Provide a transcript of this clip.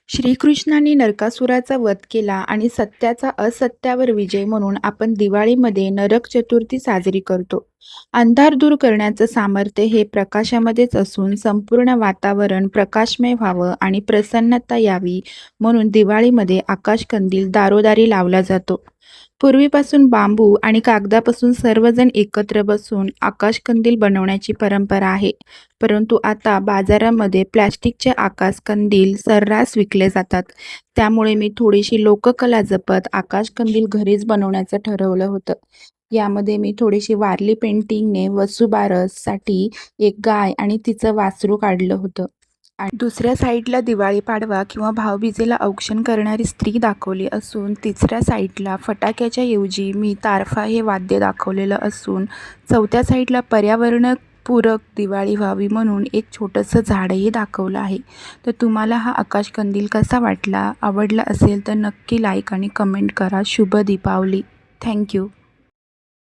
श्रीकृष्णाने नरकासुराचा वध केला आणि सत्याचा असत्यावर विजय म्हणून आपण दिवाळीमध्ये नरक चतुर्थी साजरी करतो. अंधार दूर करण्याचं सामर्थ्य हे प्रकाशामध्येच असून संपूर्ण वातावरण प्रकाशमय व्हावं आणि प्रसन्नता यावी म्हणून दिवाळीमध्ये आकाशकंदील दारोदारी लावला जातो. पूर्वीपासून बांबू आणि कागदापासून सर्वजण एकत्र बसून आकाशकंदील बनवण्याची परंपरा आहे. परंतु आता बाजारामध्ये प्लास्टिकचे आकाशकंदील सर्रास विकले जातात. त्यामुळे मी थोडीशी लोककला जपत आकाशकंदील घरीच बनवण्याचं ठरवलं होतं. यामध्ये मी थोडीशी वारली पेंटिंगने वसुबारससाठी एक गाय आणि तिचं वासरू काढलं होतं. आणि दुसऱ्या साईडला दिवाळी पाडवा किंवा भाऊबीजेला औक्षण करणारी स्त्री दाखवली असून तिसऱ्या साईडला फटाक्याच्या ऐवजी मी तारफा हे वाद्य दाखवलेलं असून चौथ्या साईडला पर्यावरणपूरक दिवाळी व्हावी म्हणून एक छोटंसं झाडही दाखवलं आहे. तर तुम्हाला हा आकाशकंदील कसा वाटला? आवडला असेल तर नक्की लाईक आणि कमेंट करा. शुभ दीपावली. थँक्यू.